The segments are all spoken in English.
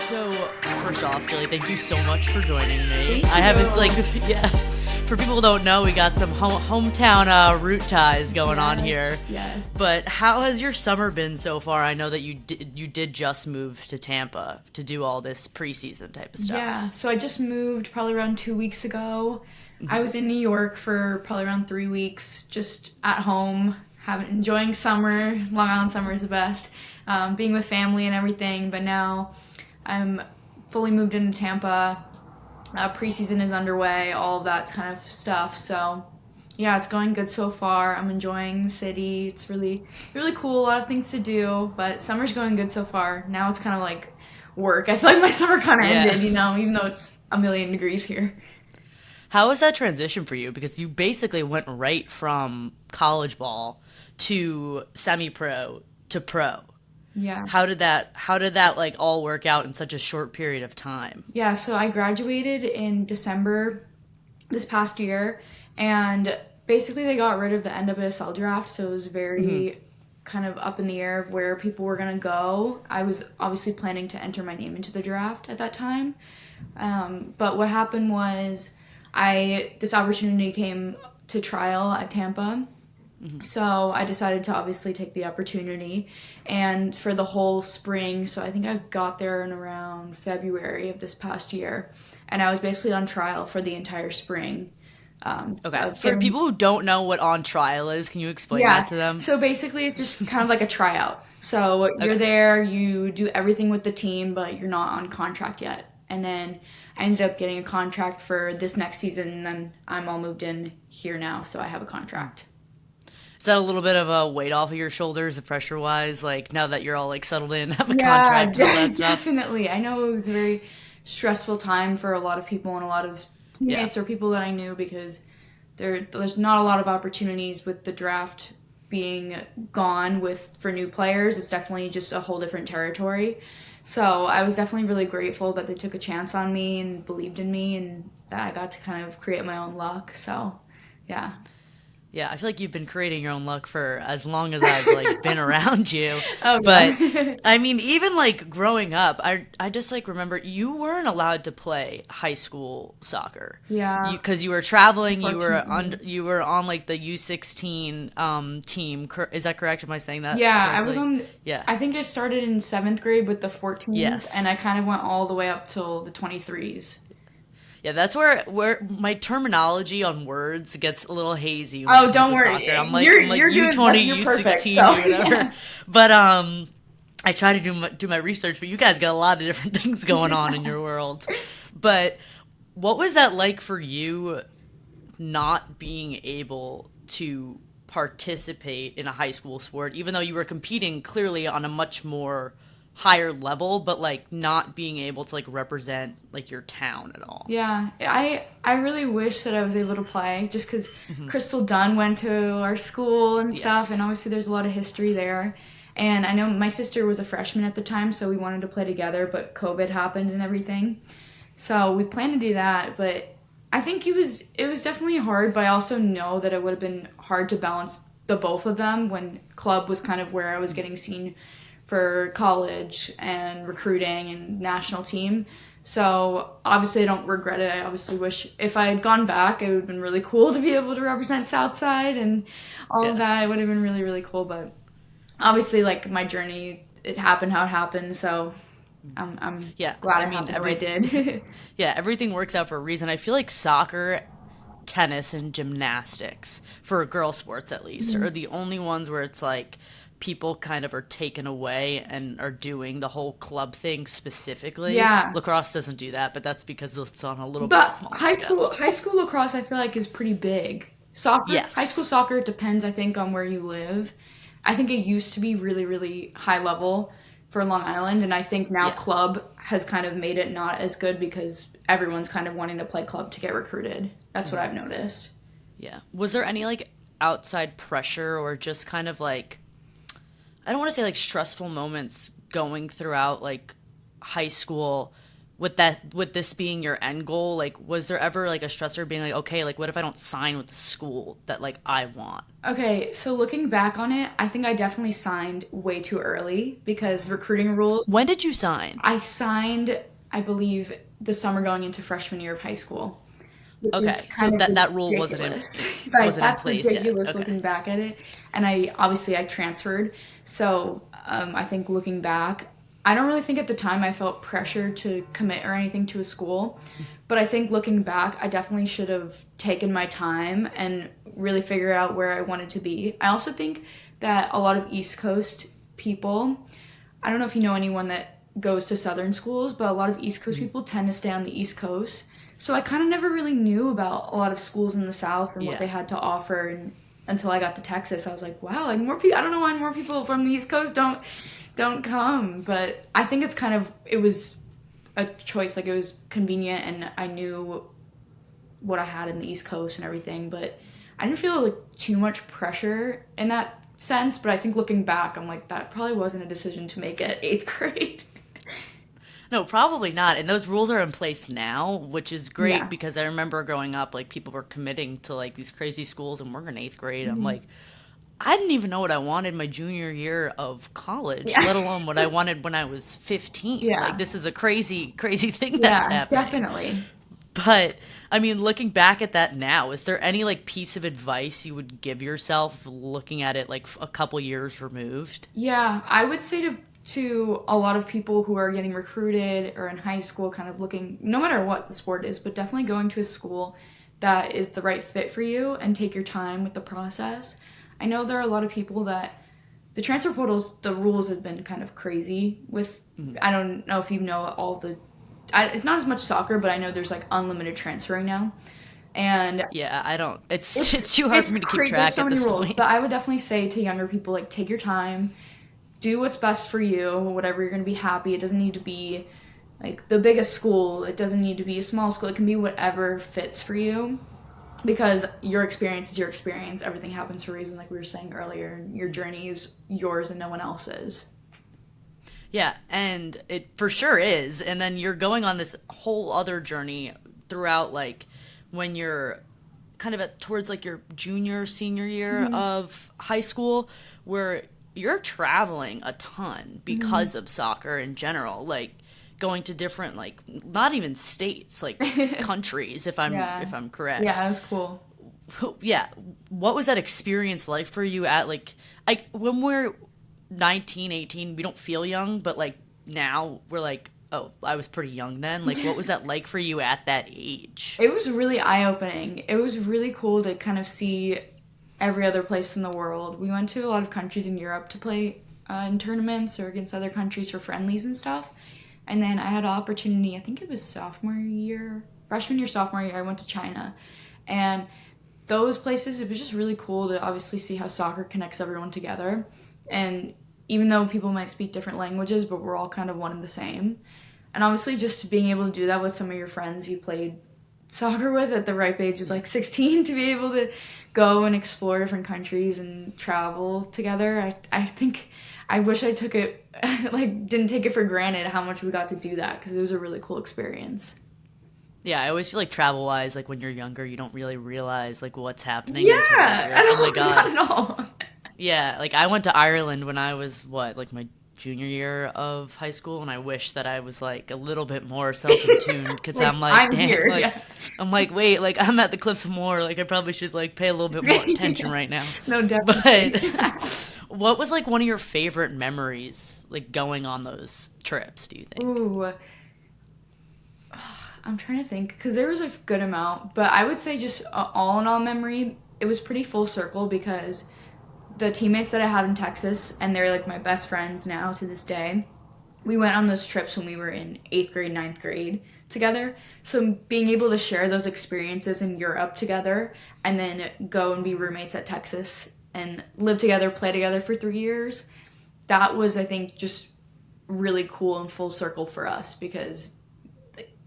So, first off, Jilly, thank you so much for joining me. Thank I haven't, you. yeah. For people who don't know, we got some hometown root ties going on here. Yes. But how has your summer been so far? I know that you did just move to Tampa to do all this preseason type of stuff. Yeah. So I just moved probably around 2 weeks ago. I was in New York for probably around 3 weeks, just at home, enjoying summer. Long Island summer is the best. Being with family and everything. But now I'm fully moved into Tampa. Preseason is underway, all of that kind of stuff. So, yeah, it's going good so far. I'm enjoying the city. It's really, really cool. A lot of things to do, but summer's going good so far. Now it's kind of like work. I feel like my summer kind of ended, even though it's a million degrees here. How was that transition for you? Because you basically went right from college ball to semi-pro to pro. Yeah. How did that like all work out in such a short period of time? Yeah, so I graduated in December this past year, and basically they got rid of the NWSL draft, so it was very kind of up in the air of where people were going to go. I was obviously planning to enter my name into the draft at that time, but what happened was this opportunity came to trial at Tampa. So I decided to obviously take the opportunity, and for the whole spring, so I think I got there in around February of this past year, and I was basically on trial for the entire spring. Okay. For people who don't know what on trial is, can you explain that to them? So basically it's just kind of like a tryout. So you're there, you do everything with the team, but you're not on contract yet. And then I ended up getting a contract for this next season, and then I'm all moved in here now, so I have a contract. Is that a little bit of a weight off of your shoulders, the pressure-wise, like now that you're all like settled in, have a contract and all that stuff? Definitely. I know it was a very stressful time for a lot of people and a lot of teammates or people that I knew, because there's not a lot of opportunities with the draft being gone for new players. It's definitely just a whole different territory. So I was definitely really grateful that they took a chance on me and believed in me, and that I got to kind of create my own luck. So, yeah. Yeah, I feel like you've been creating your own luck for as long as I've like been around you. Oh, But yeah. I mean, even like growing up, I just like remember you weren't allowed to play high school soccer. Yeah. Because you were traveling, Unfortunately. you were on like the U16 team. Is that correct? Am I saying that Yeah, correctly? I was on. Yeah. I think I started in 7th grade with the 14s, Yes. and I kind of went all the way up till the 23s. Yeah, that's where my terminology on words gets a little hazy when it Oh, comes don't to worry. soccer. I'm You're like doing U20, you're perfect. U16, So or whatever. yeah. But I try to do my research, but you guys got a lot of different things going on in your world. But what was that like for you, not being able to participate in a high school sport, even though you were competing clearly on a much more higher level, but like not being able to like represent like your town at all? Yeah, I really wish that I was able to play, just because Crystal Dunn went to our school and stuff, and obviously there's a lot of history there. And I know my sister was a freshman at the time, so we wanted to play together, but COVID happened and everything. So we planned to do that, but I think it was definitely hard, but I also know that it would have been hard to balance the both of them when club was kind of where I was getting seen for college and recruiting and national team. So obviously I don't regret it. I obviously wish if I had gone back, it would have been really cool to be able to represent Southside and all of that. It would have been really, really cool. But obviously, like, my journey, it happened how it happened. So I'm glad it happened the way it did. Yeah, everything works out for a reason. I feel like soccer, tennis, and gymnastics, for girl sports at least, are the only ones where it's like people kind of are taken away and are doing the whole club thing specifically. Yeah. Lacrosse doesn't do that, but that's because it's on a little But bit smaller scale. high school lacrosse, I feel like, is pretty big. Soccer, high school Yes. soccer, it depends, I think, on where you live. I think it used to be really, really high level for Long Island, and I think now Yeah. club has kind of made it not as good because everyone's kind of wanting to play club to get recruited. That's what I've noticed. Yeah. Was there any like outside pressure or just kind of like, I don't want to say like stressful moments going throughout like high school with this being your end goal, like was there ever like a stressor being like, okay, like what if I don't sign with the school that like I want? Okay, so looking back on it, I think I definitely signed way too early because recruiting rules. When did you sign? I signed, I believe, the summer going into freshman year of high school, which is Okay, so kind of that rule ridiculous. Like, wasn't in that's place yet. ridiculous Okay. looking back at it. And I transferred. So I think looking back, I don't really think at the time I felt pressure to commit or anything to a school. But I think looking back, I definitely should have taken my time and really figured out where I wanted to be. I also think that a lot of East Coast people, I don't know if you know anyone that goes to Southern schools, but a lot of East Coast people tend to stay on the East Coast. So I kind of never really knew about a lot of schools in the South and what Yeah. they had to offer. And until I got to Texas, I was like, wow, like more people. I don't know why more people from the East Coast don't come, but I think it was a choice. Like it was convenient, and I knew what I had in the East Coast and everything. But I didn't feel like too much pressure in that sense. But I think looking back, I'm like that probably wasn't a decision to make at eighth grade. No, probably not. And those rules are in place now, which is great Yeah. because I remember growing up, like people were committing to like these crazy schools, and we're in eighth grade. I'm Mhm. like, I didn't even know what I wanted my junior year of college, Yeah. let alone what I wanted when I was 15. Like Yeah. this is a crazy, crazy thing that's Yeah, happening. definitely. But I mean, looking back at that now, is there any like piece of advice you would give yourself looking at it like a couple years removed? Yeah, I would say to a lot of people who are getting recruited or in high school, kind of looking, no matter what the sport is, but definitely going to a school that is the right fit for you and take your time with the process. I know there are a lot of people that the transfer portals, the rules have been kind of crazy with, Mhm. I don't know if you know all the, it's not as much soccer, but I know there's like unlimited transferring now. And Yeah, I don't. It's it's it's too hard for it's me to keep crazy. There's track so at many this rules, point. but I would definitely say to younger people, like, take your time, do what's best for you, whatever you're going to be happy. It doesn't need to be like the biggest school, it doesn't need to be a small school. It can be whatever fits for you because your experience is your experience. Everything happens for a reason, like we were saying earlier. Your journey is yours and no one else's. Yeah, and it for sure is. And then you're going on this whole other journey throughout, like when you're kind of at towards like your junior, senior year Hmm. of high school, where you're traveling a ton Hmm. because of soccer in general, like going to different like not even states, like countries, Yeah. if I'm Yeah, correct. it was cool. Yeah, what was that experience like for you at like when we're 19, 18, we don't feel young, but like now we're like, oh, I was pretty young then. Like what was that like for you at that age? It was really eye-opening. It was really cool to kind of see every other place in the world. We went to a lot of countries in Europe to play in tournaments or against other countries for friendlies and stuff. And then I had an opportunity, I think it was sophomore year, freshman year, sophomore year, I went to China. And those places, it was just really cool to obviously see how soccer connects everyone together. And even though people might speak different languages, but we're all kind of one and the same. And obviously, just being able to do that with some of your friends you played soccer with at the ripe age of Yeah. like 16 to be able to go and explore different countries and travel together. I think I wish I took it, like, didn't take it for granted how much we got to do that because it was a really cool experience. Yeah, I always feel like travel wise, like when you're younger, you don't really realize like what's happening until like Yeah, you're at like, oh my all, god. not at all. Yeah, like I went to Ireland when I was what, like my junior year of high school, and I wish that I was like a little bit more self-in-tuned because Like, I'm like, I'm damn, here. like Yeah. I'm like, wait, like I'm at the Cliffs of Moher, like I probably should like pay a little bit more attention Yeah. right now. No, definitely. But what was like one of your favorite memories like going on those trips, do you think? Ooh, I'm trying to think because there was a good amount, but I would say just all in all memory, it was pretty full circle because the teammates that I had in Texas, and they're like my best friends now to this day. We went on those trips when we were in eighth grade, ninth grade together. So being able to share those experiences in Europe together and then go and be roommates at Texas and live together, play together for 3 years, that was, I think, just really cool and full circle for us because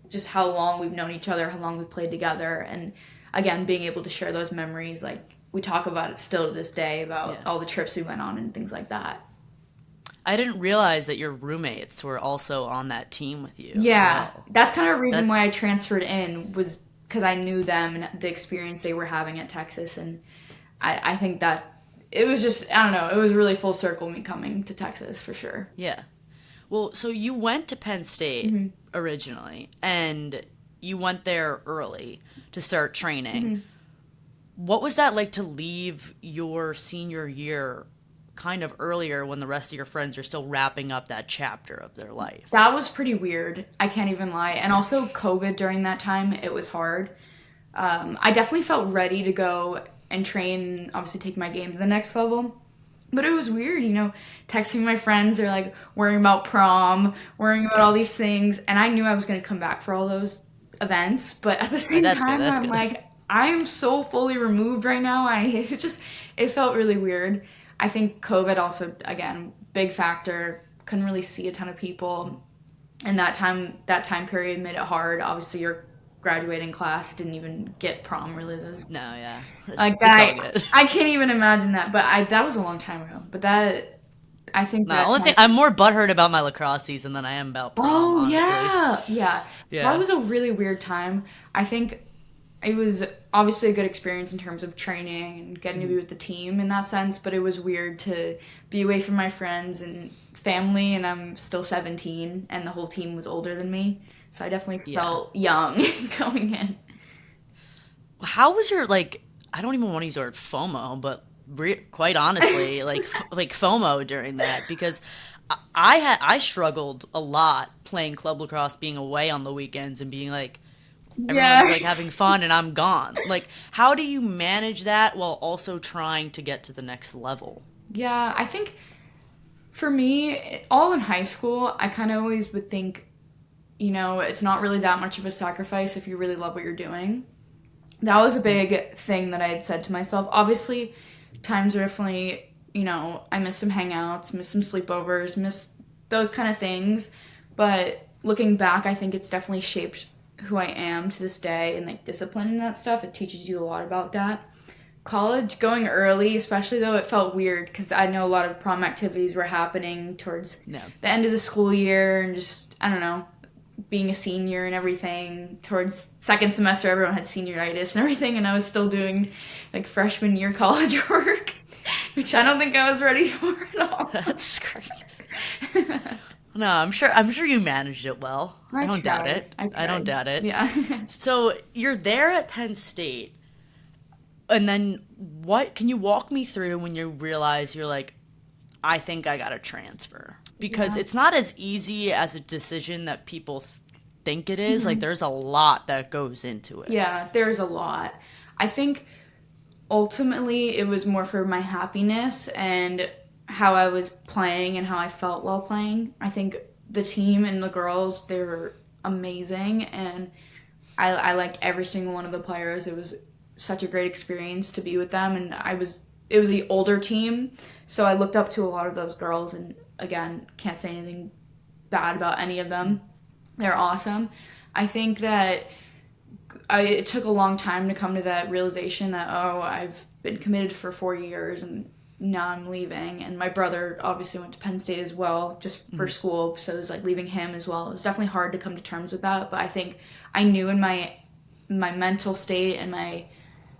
just how long we've known each other, how long we've played together, and again, being able to share those memories. Like, we talk about it still to this day about Yeah. all the trips we went on and things like that. I didn't realize that your roommates were also on that team with you as Yeah, well. that's kind of a reason why I That's transferred in was because I knew them and the experience they were having at Texas, and I think that it was just I don't know, it was really full circle me coming to Texas for sure. yeah. Well, so you went to Penn State Hmm. originally, and you went there early to start training. Hmm. What was that like to leave your senior year kind of earlier when the rest of your friends are still wrapping up that chapter of their life? That was pretty weird. I can't even lie. And also COVID during that time, it was hard. I definitely felt ready to go and train, obviously take my game to the next level. But it was weird, texting my friends, they're like worrying about prom, worrying about all these things. And I knew I was going to come back for all those events. But at the Right, same that's good. time, That's I'm good. like, I'm so fully removed right now. It felt really weird. I think COVID also, again, big factor. Couldn't really see a ton of people. And that time period made it hard. Obviously, your graduating class didn't even get prom really. No, yeah. Like It's all that, good. I can't even imagine that. But that was a long time ago. But that, I think No, that only thing time. I'm more butthurt about my lacrosse season than I am about prom, Oh honestly. yeah, yeah. That Yeah. was a really weird time. I think it was obviously a good experience in terms of training and getting to be with the team in that sense. But it was weird to be away from my friends and family, and I'm still 17, and the whole team was older than me. So I definitely Yeah. felt young going in. How was your like? I don't even want to use the word FOMO, but quite honestly, like like FOMO during that because I struggled a lot playing club lacrosse, being away on the weekends and being like everyone's Yeah. like having fun and I'm gone. Like, how do you manage that while also trying to get to the next level? Yeah, I think for me, all in high school, I kind of always would think, it's not really that much of a sacrifice if you really love what you're doing. That was a big thing that I had said to myself. Obviously, times are definitely, I miss some hangouts, miss some sleepovers, miss those kind of things. But looking back, I think it's definitely shaped who I am to this day and like discipline and that stuff. It teaches you a lot about that. College, going early, especially though, it felt weird because I know a lot of prom activities were happening towards No. the end of the school year and just, I don't know, being a senior and everything. Towards second semester, everyone had senioritis and everything, and I was still doing like freshman year college work, which I don't think I was ready for at all. That's great. No, I'm sure you managed it well. I I don't doubt tried. it. I I don't tried. doubt it. Yeah. So, you're there at Penn State. And then what can you walk me through when you realize you're like, I think I got to transfer? Because Yeah. it's not as easy as a decision that people think it is. Like Mhm. there's a lot that goes into it. Yeah, there's a lot. I think ultimately it was more for my happiness and how I was playing and how I felt while playing. I think the team and the girls, they were amazing, and I liked every single one of the players. It was such a great experience to be with them, and it was the older team, so I looked up to a lot of those girls, and again, can't say anything bad about any of them. They're awesome. I think that it took a long time to come to that realization that, oh, I've been committed for 4 years and now I'm leaving. And my brother obviously went to Penn State as well, just for school, so it was like leaving him as well. It was definitely hard to come to terms with that, but I think I knew in my mental state and my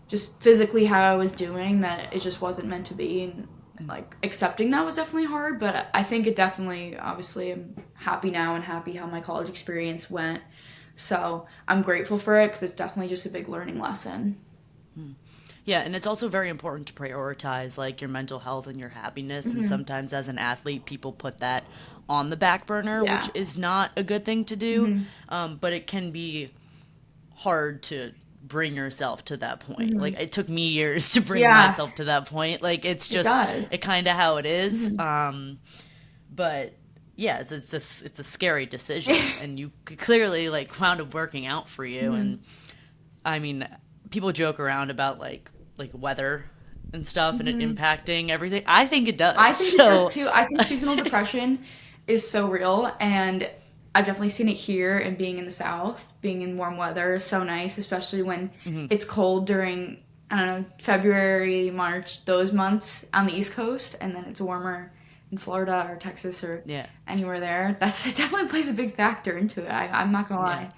just physically how I was doing that it just wasn't meant to be, and like accepting that was definitely hard, but I think it definitely, obviously I'm happy now and happy how my college experience went. So I'm grateful for it because it's definitely just a big learning lesson. Yeah, and it's also very important to prioritize like your mental health and your happiness. And Hmm. sometimes as an athlete, people put that on the back burner, Yeah. which is not a good thing to do. Hmm. But it can be hard to bring yourself to that point. Hmm. Like it took me years to bring Yeah, myself to that point. Like it's it just does. it kind of how it is. Hmm. But yeah, it's a scary decision, and you clearly like wound up working out for you. Hmm. And I mean, people joke around about like weather and stuff and it Hmm. impacting everything. I think it I does. think it does So too. I think seasonal depression is so real, and I've definitely seen it here. And being in the South, being in warm weather is so nice, especially when it's cold during, I don't know, February, March, those months on the East Coast, and then it's warmer in Florida or Texas or Yeah. anywhere there, it definitely plays a big factor into it. I'm not gonna lie. Yeah.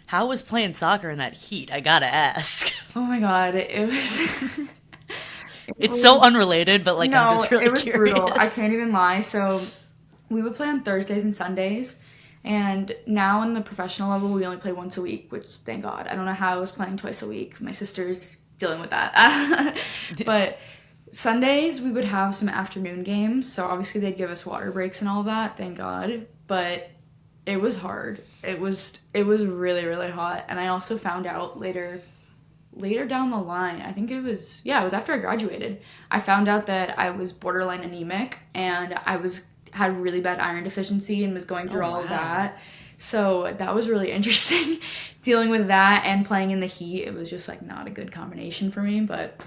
How was playing soccer in that heat? I gotta ask. Oh my god, it was. It It's so was unrelated, but like I'm no, just really it was brutal. I curious. can't even lie. So we would play on Thursdays and Sundays, and now in the professional level, we only play once a week, which thank God. I don't know how I was playing twice a week. My sister's dealing with that, but Sundays we would have some afternoon games. So obviously they'd give us water breaks and all of that. Thank God, but it was hard. It was really really hot, and I also found out later down the line, I think it was after I graduated. I found out that I was borderline anemic and had really bad iron deficiency and was going through all of that. So that was really interesting dealing with that and playing in the heat. It was just like not a good combination for me, but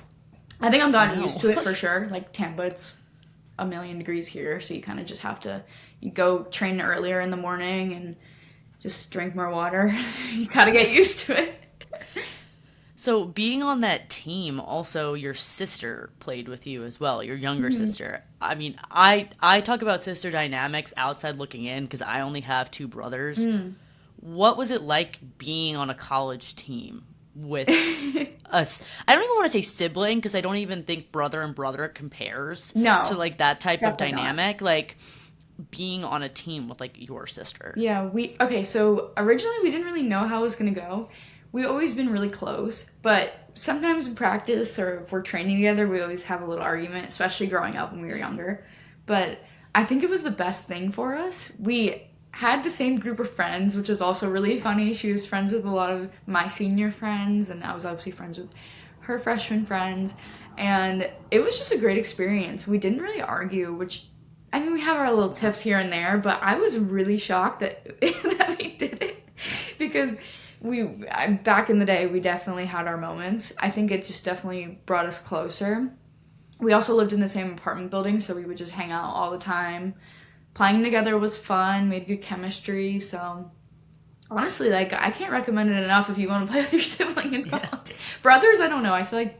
I think I'm gotten used to it for sure. Like Tampa, it's a million degrees here, so you kind of just have to you go train earlier in the morning and just drink more water. You gotta get used to it. So being on that team, also your sister played with you as well, your younger sister. I mean, I talk about sister dynamics outside looking in because I only have two brothers. What was it like being on a college team with us? I don't even want to say sibling because I don't even think brother and brother compares No, to like that type of definitely not. dynamic. Like being on a team with like your sister. Yeah, so originally we didn't really know how it was gonna go. We always been really close, but sometimes in practice or if we're training together, we always have a little argument, especially growing up when we were younger. But I think it was the best thing for us. We had the same group of friends, which was also really funny. She was friends with a lot of my senior friends, and I was obviously friends with her freshman friends. And it was just a great experience. We didn't really argue, which I mean, we have our little tiffs here and there, but I was really shocked that that we did it because back in the day, we definitely had our moments. I think it just definitely brought us closer. We also lived in the same apartment building, so we would just hang out all the time. Playing together was fun, made good chemistry, so honestly, like, I can't recommend it enough if you want to play with your sibling in college. Brothers, I don't know. I feel like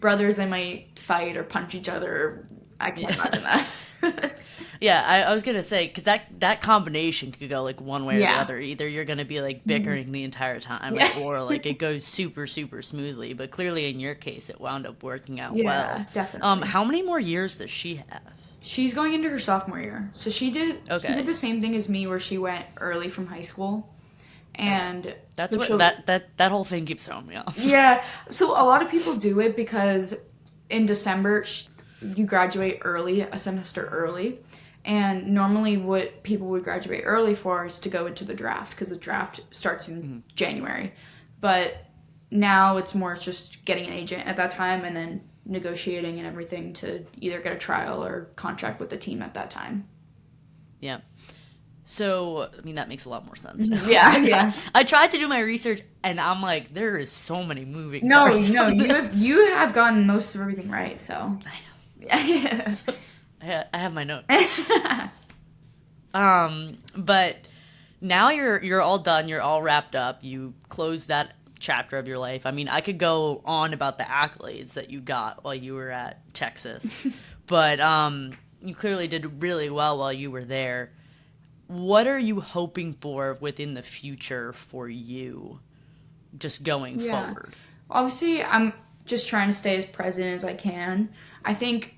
brothers, they might fight or punch each other. I can't imagine that. Yeah, I was gonna say because that combination could go like one way or the other. Either you're gonna be like bickering the entire time, or like it goes super super smoothly. But clearly, in your case, it wound up working out well. Yeah, definitely. How many more years does she have? She's going into her sophomore year, so she did the same thing as me, where she went early from high school, and that's what that whole thing keeps throwing me off. Yeah, so a lot of people do it because in December you graduate early, a semester early. And normally what people would graduate early for is to go into the draft because the draft starts in January. But now it's just getting an agent at that time and then negotiating and everything to either get a trial or contract with the team at that time. Yeah. So, I mean, that makes a lot more sense now. Yeah. I tried to do my research and I'm like, there is so many moving No, parts. you have gotten most of everything right, so. Yeah. I have my notes. But now you're all done. You're all wrapped up. You closed that chapter of your life. I mean, I could go on about the accolades that you got while you were at Texas, but you clearly did really well while you were there. What are you hoping for within the future for you, just going forward? Obviously, I'm just trying to stay as present as I can. I think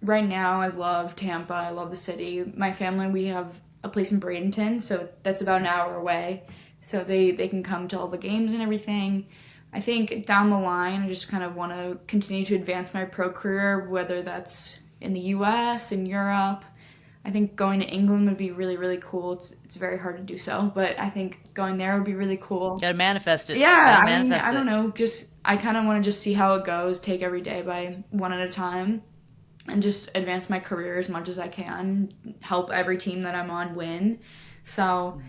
right now, I love Tampa. I love the city. My family, we have a place in Bradenton, so that's about an hour away. So they can come to all the games and everything. I think down the line, I just kind of want to continue to advance my pro career, whether that's in the U.S., in Europe. I think going to England would be really, really cool. It's very hard to do so, but I think going there would be really cool. Gotta manifest it. Yeah, I don't know. I kind of want to just see how it goes, take every day by one at a time. And just advance my career as much as I can, help every team that I'm on win. So,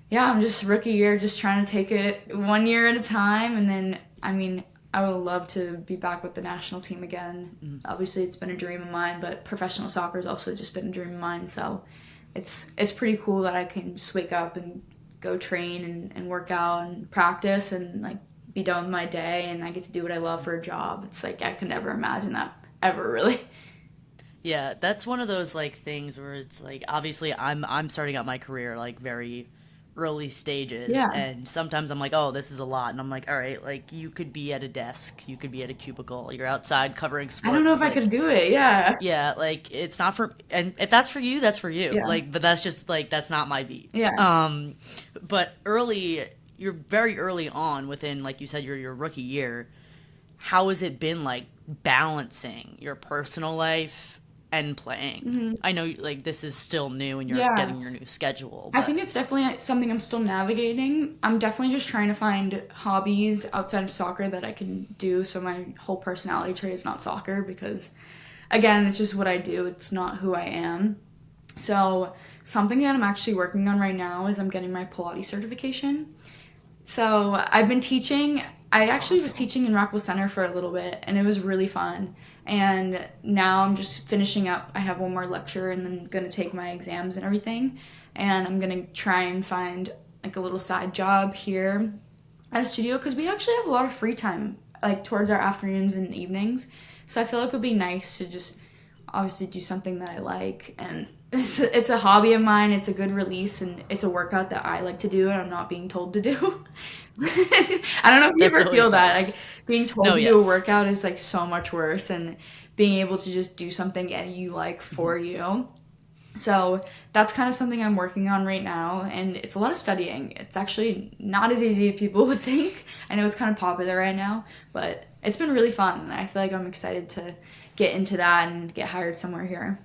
yeah, I'm just rookie year, just trying to take it 1 year at a time. And then, I mean, I would love to be back with the national team again. Obviously, it's been a dream of mine, but professional soccer has also just been a dream of mine. So, it's pretty cool that I can just wake up and go train and work out and practice and, like, be done with my day. And I get to do what I love for a job. It's like I could never imagine that ever, really. Yeah, that's one of those like things where it's like obviously I'm starting out my career like very early stages, Yeah. and sometimes I'm like, "Oh, this is a lot." And I'm like, "All right, like you could be at a desk, you could be at a cubicle, you're outside covering I don't know sports if I like could do it. Yeah. yeah, like it's not for and if that's for you, that's for you. Yeah. Like but that's just like that's not my beat. Yeah. But early you're very early on within like you said your rookie year. How has it been like balancing your personal life and playing? Hmm. I know like this is still new and you're Yeah. getting your new schedule, I but think it's definitely something I'm still navigating. I'm definitely just trying to find hobbies outside of soccer that I can do so my whole personality trait is not soccer because, again, it's just what I do. It's not who I am. So, something that I'm actually working on right now is I'm getting my Pilates certification. So, I've been teaching. I actually was awesome. teaching in Rockwell Center for a little bit, and it was really fun. And now I'm just finishing up. I have one more lecture, and then going to take my exams and everything. And I'm going to try and find like a little side job here at a studio because we actually have a lot of free time, like towards our afternoons and evenings. So I feel like it would be nice to just obviously do something that I like, and it's a hobby of mine. It's a good release, and it's a workout that I like to do, and I'm not being told to do. I don't know if you That's ever always feel that, nice. like being told No, to do a yes. workout is like so much worse than being able to just do something that you like Mhm. for you. So that's kind of something I'm working on right now, and it's a lot of studying. It's actually not as easy as people would think. I know it's kind of popular right now, but it's been really fun. And I feel like I'm excited to get into that and get hired somewhere here.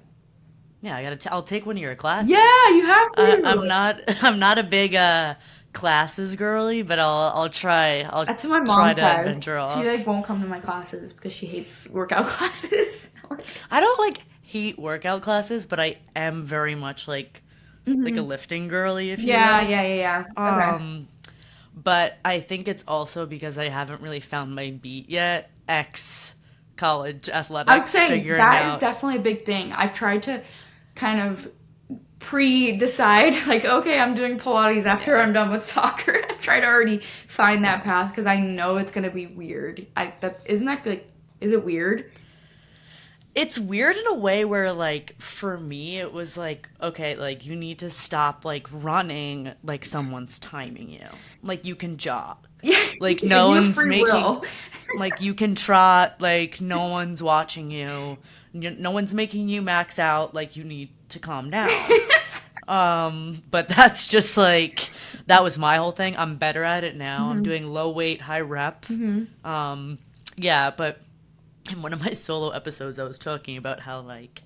Yeah, I'll take one of your classes. Yeah, you have I'm to. not I'm not a big classes girly, but I'll That's what my mom try to venture says. She like off. won't come to my classes because she hates workout classes. I don't like hate workout classes, but I am very much like a Hmm. lifting girly, if you Yeah, will. yeah, yeah, yeah. Okay. Um, but I think it's also because I haven't really found my beat yet. Ex college I was athletics, saying figuring that is out. definitely a big thing. I've tried to kind of pre-decide like, okay, I'm doing Pilates after Yeah. I'm done with soccer. I try to already find that path because I know it's gonna be weird. I that isn't that like is it weird? It's weird in a way where like for me it was like okay, like you need to stop like running like someone's timing you. Like you can jog. Yeah, Like no you have one's free making will. like you can trot, like no one's watching you. No one's making you max out, like you need to calm down. But that's just like that was my whole thing. I'm better at it now. I'm Hmm. doing low weight, high rep. Hmm. Yeah, but in one of my solo episodes I was talking about how like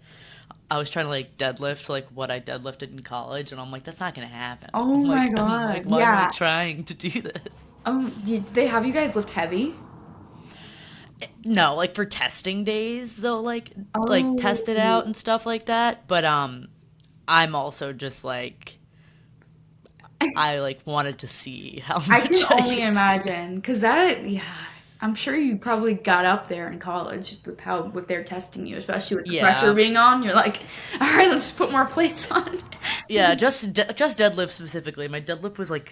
I was trying to like deadlift like what I deadlifted in college and I'm like that's not going to happen. Oh my I'm like God. why am I Yeah. trying to do this? Did they have you guys lift heavy? No, like for testing days they'll like test it Oh, out and stuff like that, but I'm also just like I like wanted to see how I can much I only could do. imagine because that, yeah, I'm sure you probably got up there in college with how with their testing you, especially with the pressure Yeah. being on. You're like, all right, let's put more plates on. Yeah, just deadlift specifically. My deadlift was like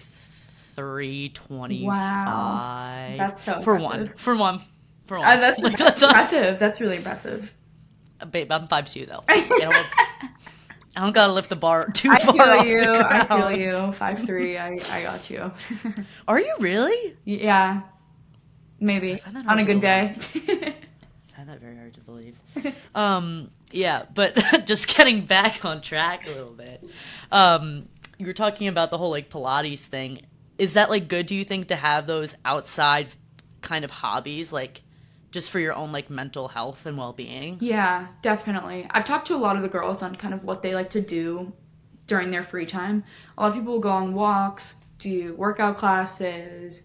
Wow, 325 that's so for one. impressive. For one. For one. Like That's that's not impressive. That's really impressive. babe, I'm 5'2" though. Like I don't gotta lift the bar too I far feel off the you. I feel ground. you. 5'3". I got you. Are you really? Yeah, I maybe find that on hard a to good day. believe. I find that very hard to believe. Yeah, but just getting back on track a little bit. You were talking about the whole like Pilates thing. Is that like good, do you think, to have those outside kind of hobbies, like just for your own like mental health and well being? Yeah, definitely. I've talked to a lot of the girls on kind of what they like to do during their free time. A lot of people will go on walks, do workout classes,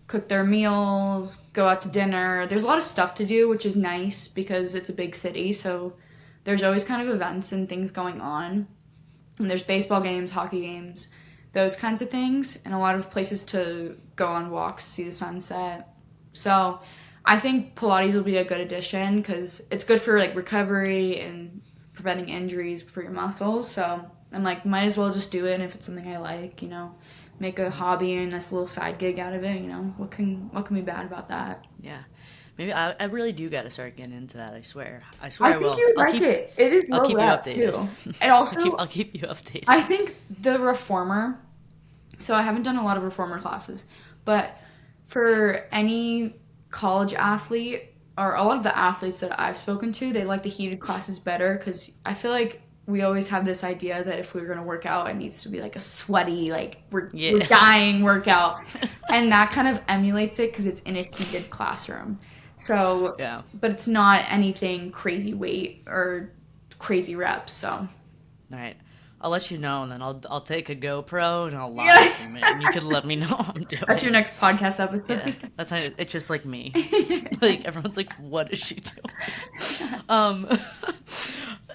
cook their meals, go out to dinner. There's a lot of stuff to do, which is nice because it's a big city, so there's always kind of events and things going on. And there's baseball games, hockey games, those kinds of things, and a lot of places to go on walks, see the sunset. So I think Pilates will be a good addition because it's good for like recovery and preventing injuries for your muscles. So I'm like, might as well just do it if it's something I like, make a hobby and a nice little side gig out of it. What can be bad about that? Yeah. Maybe I really do got to start getting into that. I swear. I I swear I think will. you would like it. It is I'll low keep you rep updated. too. And also, I'll keep you updated. I think the reformer. So I haven't done a lot of reformer classes, but for any college athlete or a lot of the athletes that I've spoken to, they like the heated classes better because I feel like we always have this idea that if we're going to work out, it needs to be like a sweaty, like we're dying workout. And that kind of emulates it because it's in a heated classroom. So, Yeah. But it's not anything crazy weight or crazy reps. So, all right. I'll let you know, and then I'll take a GoPro and I'll live stream it, and you can let me know how I'm doing. That's your next podcast episode. Yeah, that's not, it's just like me. Like everyone's like, "What is she doing?"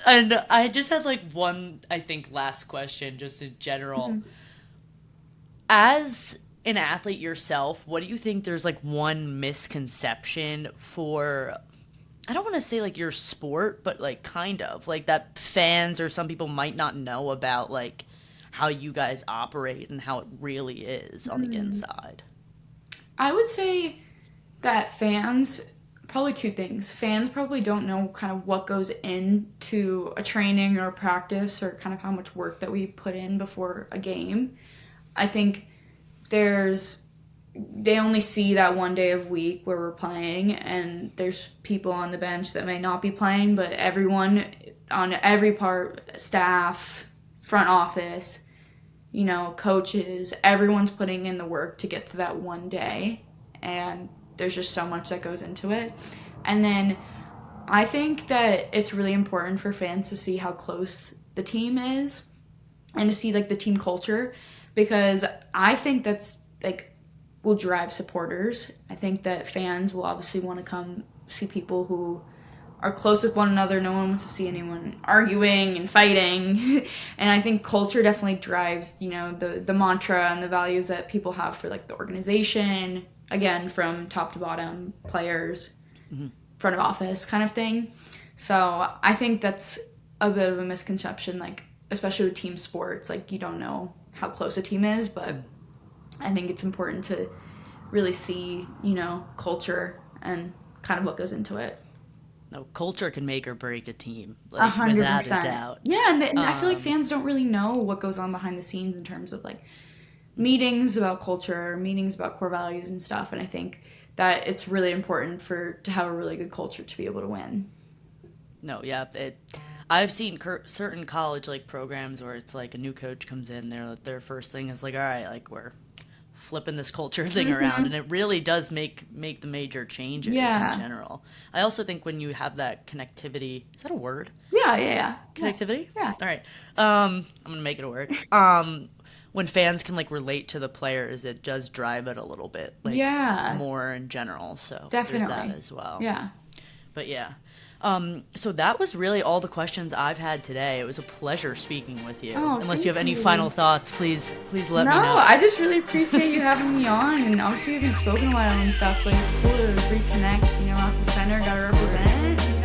And I just had like one, I think, last question, just in general. Mm-hmm. As an athlete yourself, what do you think? There's like one misconception for, I don't want to say like your sport, but like kind of like that fans or some people might not know about like how you guys operate and how it really is on the inside. I would say that fans, probably two things. Fans probably don't know kind of what goes into a training or a practice or kind of how much work that we put in before a game. I think they only see that one day of week where we're playing, and there's people on the bench that may not be playing, but everyone on every part, staff, front office, coaches, everyone's putting in the work to get to that one day, and there's just so much that goes into it. And then I think that it's really important for fans to see how close the team is and to see like the team culture, because I think that's like will drive supporters. I think that fans will obviously want to come see people who are close with one another. No one wants to see anyone arguing and fighting. And I think culture definitely drives, the mantra and the values that people have for like the organization, again, from top to bottom, players, front of office kind of thing. So I think that's a bit of a misconception, like especially with team sports, like you don't know how close a team is, but I think it's important to really see, culture and kind of what goes into it. No, culture can make or break a team, like 100%. without a doubt. Yeah, and I feel like fans don't really know what goes on behind the scenes in terms of like meetings about culture, meetings about core values and stuff. And I think that it's really important to have a really good culture to be able to win. No, yeah, I've seen certain college like programs where it's like a new coach comes in, their first thing is like, all right, like we're flipping this culture thing around, and it really does make the major changes in general. I also think when you have that connectivity, is that a word? Yeah. Connectivity? Yeah. All right. I'm gonna make it a word. When fans can like relate to the players, it does drive it a little bit, like more in general. So definitely. There's that as well. Yeah. But yeah. So that was really all the questions I've had today. It was a pleasure speaking with you. Unless you have any final thoughts, please let me know. No, I just really appreciate you having me on, and obviously we haven't spoken a while and stuff, but it's cool to reconnect, at the center, gotta represent.